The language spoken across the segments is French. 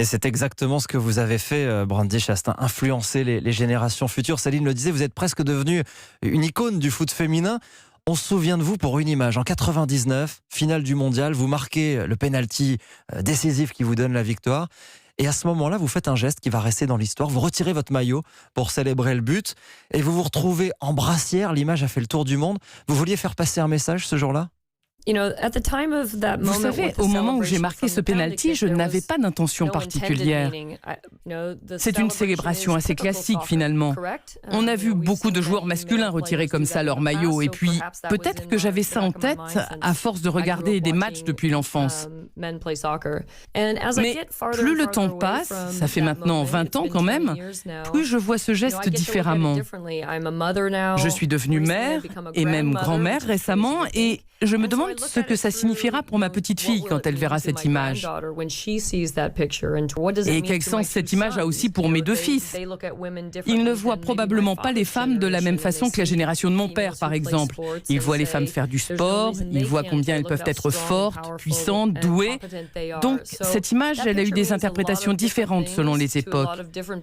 Et c'est exactement ce que vous avez fait, Brandi Chastain, influencer les générations futures. Céline le disait, vous êtes presque devenue une icône du foot féminin. On se souvient de vous pour une image. En 99, finale du mondial, vous marquez le penalty décisif qui vous donne la victoire. Et à ce moment-là, vous faites un geste qui va rester dans l'histoire. Vous retirez votre maillot pour célébrer le but et vous vous retrouvez en brassière. L'image a fait le tour du monde. Vous vouliez faire passer un message ce jour-là ? Vous savez, au moment où j'ai marqué ce penalty, je n'avais pas d'intention particulière. C'est une célébration assez classique finalement. On a vu beaucoup de joueurs masculins retirer comme ça leur maillot et puis peut-être que j'avais ça en tête à force de regarder des matchs depuis l'enfance. Mais plus le temps passe, ça fait maintenant 20 ans quand même, plus je vois ce geste différemment. Je suis devenue mère et même grand-mère récemment et je me demande ce que ça signifiera pour ma petite fille quand elle verra cette image. Et quel sens cette image a aussi pour mes deux fils. Ils ne voient probablement pas les femmes de la même façon que la génération de mon père, par exemple. Ils voient les femmes faire du sport, ils voient combien elles peuvent être fortes, puissantes, douées. Donc, cette image, elle a eu des interprétations différentes selon les époques.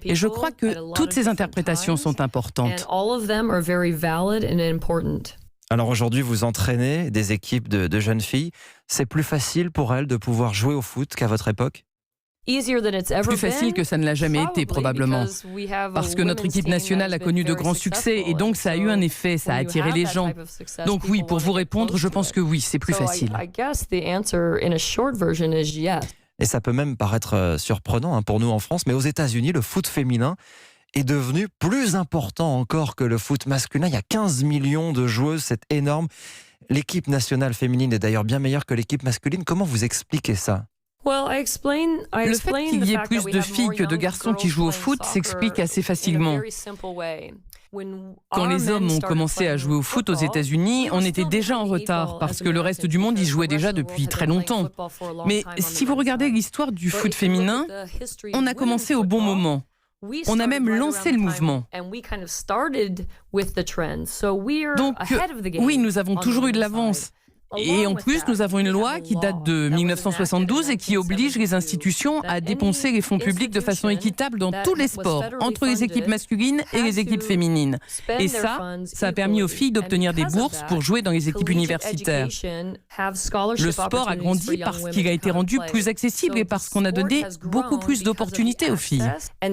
Et je crois que toutes ces interprétations sont importantes. Alors aujourd'hui, vous entraînez des équipes de jeunes filles. C'est plus facile pour elles de pouvoir jouer au foot qu'à votre époque ? Plus facile que ça ne l'a jamais été, probablement. Parce que notre équipe nationale a connu de grands succès et donc ça a eu un effet, ça a attiré les gens. Donc oui, pour vous répondre, je pense que oui, c'est plus facile. Et ça peut même paraître surprenant pour nous en France, mais aux États-Unis, le foot féminin est devenu plus important encore que le foot masculin. Il y a 15 millions de joueuses, c'est énorme. L'équipe nationale féminine est d'ailleurs bien meilleure que l'équipe masculine. Comment vous expliquez ça ? Le fait qu'il y ait plus de filles que de garçons qui jouent au foot s'explique assez facilement. Quand les hommes ont commencé à jouer au foot aux États-Unis, on était déjà en retard parce que le reste du monde y jouait déjà depuis très longtemps. Mais si vous regardez l'histoire du foot féminin, on a commencé au bon moment. On a même lancé le mouvement. Donc, oui, nous avons toujours eu de l'avance. Et en plus, nous avons une loi qui date de 1972 et qui oblige les institutions à dépenser les fonds publics de façon équitable dans tous les sports, entre les équipes masculines et les équipes féminines. Et ça a permis aux filles d'obtenir des bourses pour jouer dans les équipes universitaires. Le sport a grandi parce qu'il a été rendu plus accessible et parce qu'on a donné beaucoup plus d'opportunités aux filles. Et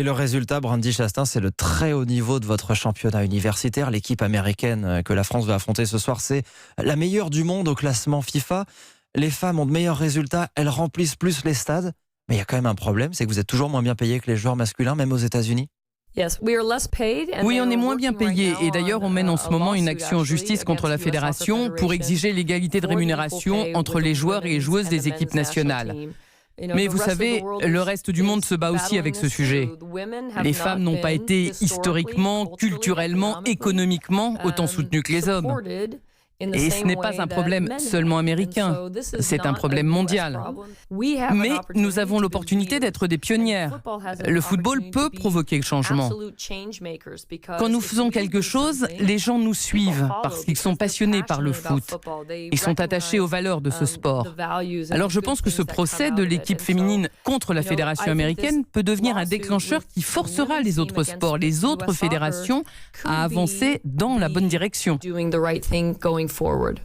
le résultat, Brandi Chastain, c'est le très haut niveau de votre championnat universitaire. L'équipe américaine que la France va affronter ce soir, c'est la meilleure du monde au classement FIFA. Les femmes ont de meilleurs résultats, elles remplissent plus les stades. Mais il y a quand même un problème, c'est que vous êtes toujours moins bien payés que les joueurs masculins, même aux États-Unis. Oui, on est moins bien payés et d'ailleurs on mène en ce moment une action en justice contre la fédération pour exiger l'égalité de rémunération entre les joueurs et les joueuses des équipes nationales. Mais vous savez, le reste du monde se bat aussi avec ce sujet. Les femmes n'ont pas été historiquement, culturellement, économiquement autant soutenues que les hommes. Et ce n'est pas un problème seulement américain, c'est un problème mondial. Mais nous avons l'opportunité d'être des pionnières. Le football peut provoquer le changement. Quand nous faisons quelque chose, les gens nous suivent parce qu'ils sont passionnés par le foot. Ils sont attachés aux valeurs de ce sport. Alors je pense que ce procès de l'équipe féminine contre la fédération américaine peut devenir un déclencheur qui forcera les autres sports, les autres fédérations à avancer dans la bonne direction. Forward.